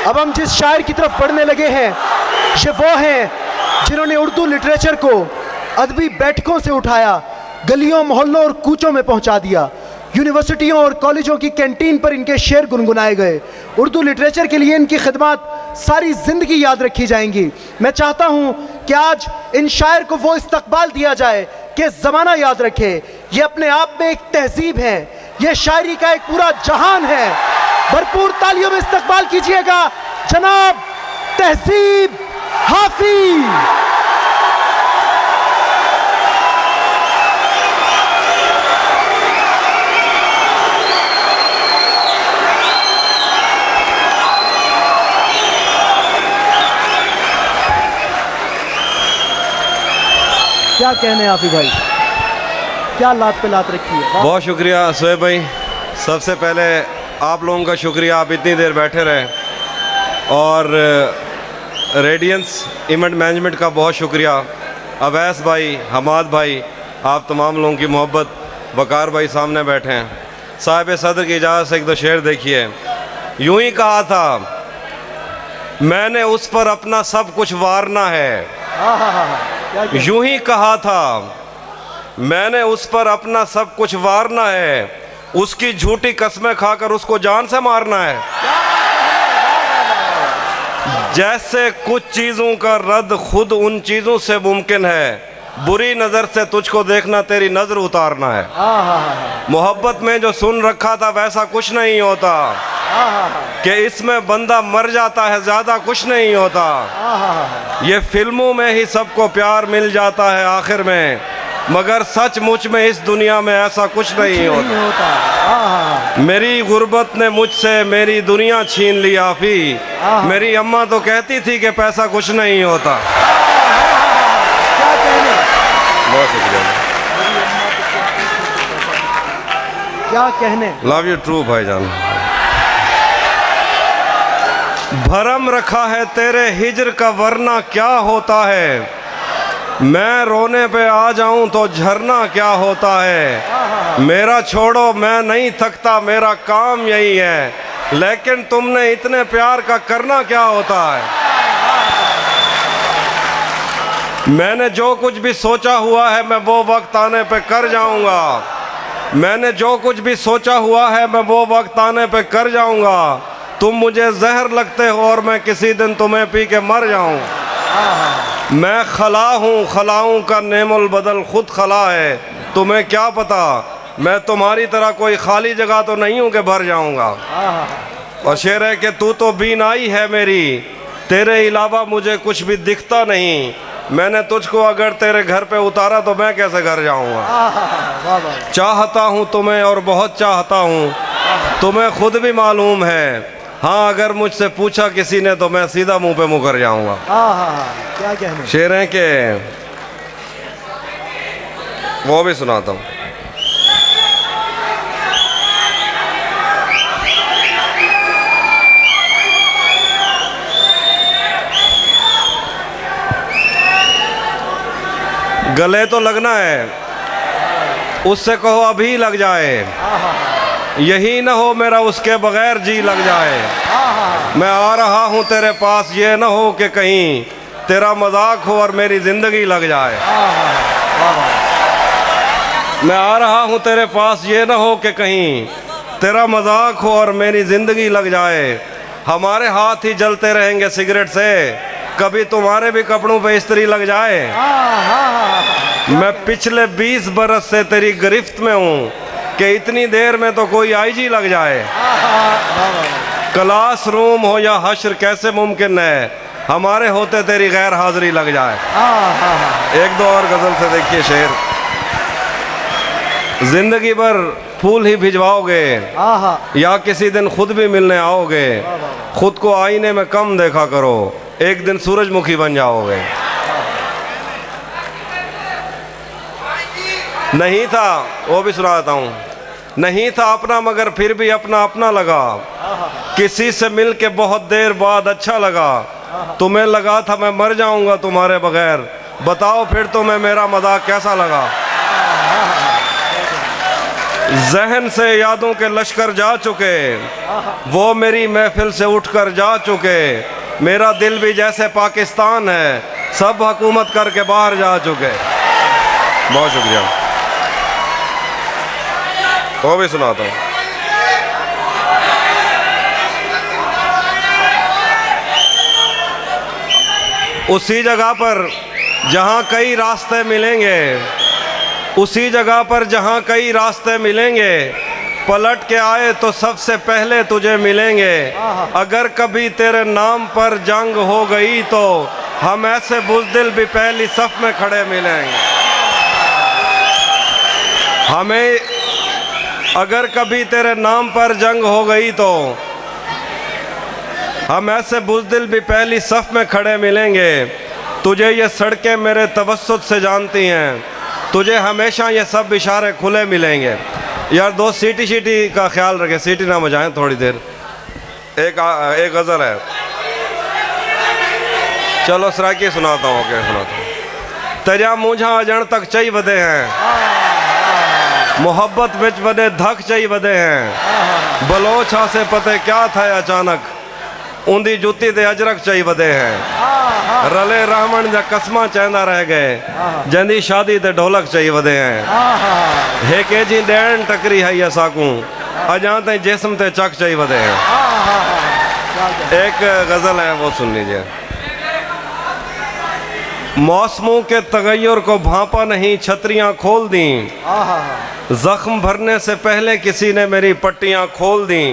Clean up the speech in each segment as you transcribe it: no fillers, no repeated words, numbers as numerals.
अब हम जिस शायर की तरफ बढ़ने लगे हैं ये वो हैं जिन्होंने उर्दू लिटरेचर को अदबी बैठकों से उठाया, गलियों मोहल्लों और कूचों में पहुंचा दिया। यूनिवर्सिटियों और कॉलेजों की कैंटीन पर इनके शेर गुनगुनाए गए। उर्दू लिटरेचर के लिए इनकी खिदमत सारी ज़िंदगी याद रखी जाएंगी। मैं चाहता हूं कि आज इन शायर को वो इस्तकबाल दिया जाए कि ज़माना याद रखे। ये अपने आप में एक तहजीब है, ये शायरी का एक पूरा जहान है। भरपूर तालियों में इस्तकबाल कीजिएगा जनाब तहजीब हाफिज। क्या कहने हाफिज भाई, क्या लात पे लात रखी है। बहुत शुक्रिया शोएब भाई। सबसे पहले आप लोगों का शुक्रिया, आप इतनी देर बैठे रहे। और रेडियंस इवेंट मैनेजमेंट का बहुत शुक्रिया। अवैस भाई, हमाद भाई, आप तमाम लोगों की मोहब्बत। वकार भाई सामने बैठे हैं। साहिब सदर की इजाज़त से एक दो शेर देखिए। यूं ही कहा था मैंने उस पर अपना सब कुछ वारना है। यूं ही कहा था मैंने उस पर अपना सब कुछ वारना है, उसकी झूठी कस्में खाकर उसको जान से मारना है। जैसे कुछ चीज़ों का रद्द खुद उन चीज़ों से मुमकिन है, बुरी नज़र से तुझको देखना तेरी नज़र उतारना है। मोहब्बत में जो सुन रखा था वैसा कुछ नहीं होता, कि इसमें बंदा मर जाता है ज़्यादा कुछ नहीं होता। ये फिल्मों में ही सबको प्यार मिल जाता है आखिर में, मगर सचमुच में इस दुनिया में ऐसा कुछ नहीं होता। मेरी गुर्बत ने मुझसे मेरी दुनिया छीन ली आफी। मेरी अम्मा तो कहती थी कि पैसा कुछ नहीं होता। बहुत शुक्रिया, क्या कहने। लव यू ट्रू भाईजान। भरम रखा है तेरे हिजर का वरना क्या होता है, मैं रोने पे आ जाऊं तो झरना क्या होता है। मेरा छोड़ो मैं नहीं थकता मेरा काम यही है, लेकिन तुमने इतने प्यार का करना क्या होता है। मैंने जो कुछ भी सोचा हुआ है मैं वो वक्त आने पे कर जाऊंगा। मैंने जो कुछ भी सोचा हुआ है मैं वो वक्त आने पे कर जाऊंगा। तुम मुझे जहर लगते हो और मैं किसी दिन तुम्हें पी के मर जाऊं। मैं खला हूँ, खलाऊं का नेमुल बदल खुद खला है। तुम्हें क्या पता मैं तुम्हारी तरह कोई खाली जगह तो नहीं हूँ कि भर जाऊंगा। और शेर है कि तू तो बीनाई है मेरी, तेरे अलावा मुझे कुछ भी दिखता नहीं। मैंने तुझको अगर तेरे घर पे उतारा तो मैं कैसे घर जाऊंगा। चाहता हूँ तुम्हें और बहुत चाहता हूँ, तुम्हें खुद भी मालूम है। हाँ अगर मुझसे पूछा किसी ने तो मैं सीधा मुंह पे मुकर जाऊंगा। क्या कहने। शेर हैं कि वो भी सुनाता हूँ। गले तो लगना है, उससे कहो अभी लग जाए। यही ना हो मेरा उसके बगैर जी लग जाए। मैं आ रहा हूँ तेरे पास, ये ना हो कि कहीं तेरा मजाक हो और मेरी ज़िंदगी लग जाए। मैं आ रहा हूँ तेरे पास, ये ना हो कि कहीं तेरा मजाक हो और मेरी ज़िंदगी लग जाए। हमारे हाथ ही जलते रहेंगे सिगरेट से, कभी तुम्हारे भी कपड़ों पे इस्त्री लग जाए। मैं पिछले 20 बरस से तेरी गिरफ्त में हूँ कि इतनी देर में तो कोई आईजी लग जाए। क्लास रूम हो या हश्र कैसे मुमकिन है, हमारे होते तेरी गैर हाजिरी लग जाए। एक दो और गजल से देखिए शेर। जिंदगी भर फूल ही भिजवाओगे या किसी दिन खुद भी मिलने आओगे। खुद को आईने में कम देखा करो, एक दिन सूरजमुखी बन जाओगे। नहीं था, वो भी सुना देता हूँ। नहीं था अपना मगर फिर भी अपना अपना लगा, किसी से मिल के बहुत देर बाद अच्छा लगा। तुम्हें लगा था मैं मर जाऊंगा तुम्हारे बगैर, बताओ फिर तुम्हें मेरा मजाक कैसा लगा। जहन से यादों के लश्कर जा चुके, वो मेरी महफिल से उठकर जा चुके। मेरा दिल भी जैसे पाकिस्तान है, सब हुकूमत करके बाहर जा चुके। बहुत शुक्रिया। वो भी सुनाता हूँ। उसी जगह पर जहाँ कई रास्ते मिलेंगे, उसी जगह पर जहाँ कई रास्ते मिलेंगे, पलट के आए तो सबसे पहले तुझे मिलेंगे। अगर कभी तेरे नाम पर जंग हो गई तो हम ऐसे बुज़दिल भी पहली सफ में खड़े मिलेंगे। हमें अगर कभी तेरे नाम पर जंग हो गई तो हम ऐसे बुज़दिल भी पहली सफ में खड़े मिलेंगे। तुझे ये सड़कें मेरे तवस्सुत से जानती हैं, तुझे हमेशा ये सब इशारे खुले मिलेंगे। यार दोस्त सीटी का ख्याल रखें, सीटी ना बजाएं थोड़ी देर। एक गज़ल है, चलो सराकी सुनाता हूँ। क्या सुनाता हूँ। तेरा मुझा अजण तक चई वधे हैं, मोहब्बत विच वधे धक चई वधे हैं। बलोचा से पते क्या था अचानक, उंदी जुती ते अजरक चई वधे हैं। रले रावण जा कसमा चैंदा रह गए, जंदी शादी ते ढोलक चई वधे हैं। हे के जी ॾियण टकरी है असाकूं, अजा ताईं जिस्म ते चक चई वधे हैं। एक गज़ल है, वो सुन लीजिए। मौसमों के तगैयुर को भांपा नहीं, छतरियां खोल दी। जख्म भरने से पहले किसी ने मेरी पट्टियां खोल दी।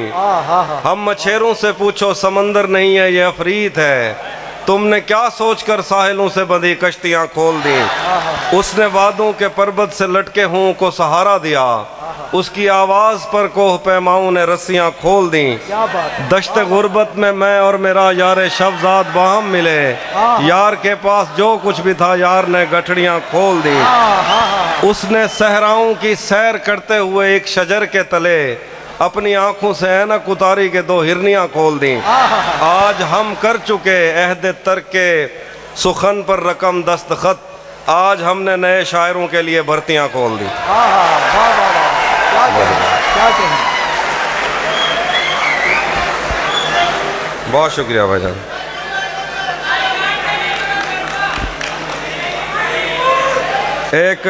हम मछेरों से पूछो समंदर नहीं है ये अफरीत है, तुमने क्या सोचकर साहिलों से बंधी कश्तियां खोल दी। उसने वादों के पर्वत से लटके हुओं को सहारा दिया, उसकी आवाज़ पर कोह पैमाओं ने रस्सियां खोल दी। दश्त गुर्बत में मैं और मेरा यार शब्जाद बाहम मिले, यार के पास जो कुछ भी था यार ने गठड़ियां खोल दी। उसने सहराओं की सैर करते हुए एक शजर के तले अपनी आंखों से ऐनक उतारी के दो हिरनियां खोल दी। आज हम कर चुके अहद तर्क के सुखन पर रकम दस्तखत, आज हमने नए शायरों के लिए भर्तियां खोल दी। बहुत शुक्रिया भाईजान। एक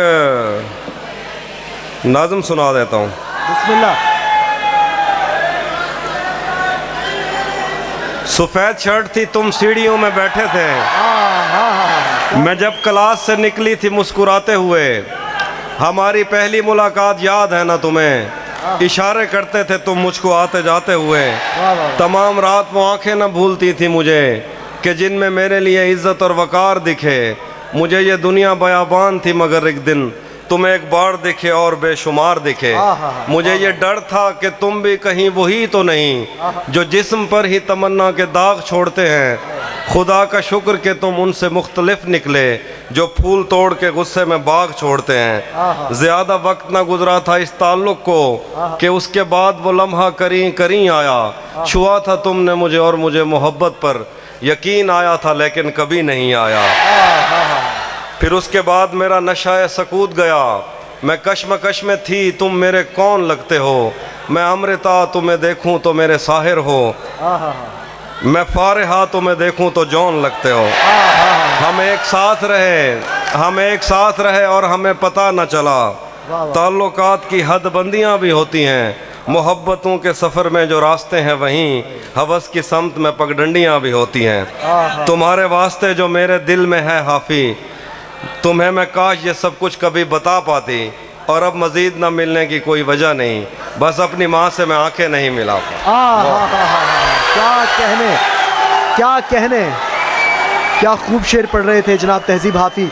नाज़म सुना देता हूँ। बिस्मिल्लाह। सफ़ेद शर्ट थी, तुम सीढ़ियों में बैठे थे, मैं जब क्लास से निकली थी मुस्कुराते हुए। हमारी पहली मुलाकात याद है ना तुम्हें, इशारे करते थे तुम मुझको आते जाते हुए। तमाम रात वो आंखें न भूलती थी मुझे कि जिनमें मेरे लिए इज़्ज़त और वक़ार दिखे। मुझे ये दुनिया बयाबान थी मगर एक दिन तुम एक बार दिखे और बेशुमार दिखे। मुझे ये डर था कि तुम भी कहीं वही तो नहीं जो जिस्म पर ही तमन्ना के दाग छोड़ते हैं। खुदा का शुक्र कि तुम उनसे मुख्तलिफ निकले जो फूल तोड़ के गुस्से में बाग छोड़ते हैं। ज़्यादा वक्त ना गुजरा था इस ताल्लुक़ को कि उसके बाद वो लम्हा करीं करीं आया। छुआ था तुमने मुझे और मुझे मोहब्बत पर यकीन आया था लेकिन कभी नहीं आया। फिर उसके बाद मेरा नशाए सकूत गया, मैं कश्मकश में थी, तुम मेरे कौन लगते हो। मैं अमृता तुम्हें देखूं तो मेरे साहिर हो, मैं फारिहा तुम्हें देखूं तो जौन लगते हो। हम एक साथ रहे और हमें पता न चला। ताल्लुकात की हदबंदियाँ भी होती हैं, मोहब्बतों के सफ़र में जो रास्ते हैं वहीं हवस की समत में पगडंडियाँ भी होती हैं। तुम्हारे वास्ते जो मेरे दिल में है हाफी, तुम्हें मैं काश ये सब कुछ कभी बता पाती। और अब मज़ीद न मिलने की कोई वजह नहीं, बस अपनी माँ से मैं आंखें नहीं मिला पा। क्या कहने, क्या खूब शेर पढ़ रहे थे जनाब तहज़ीब हाफ़ी।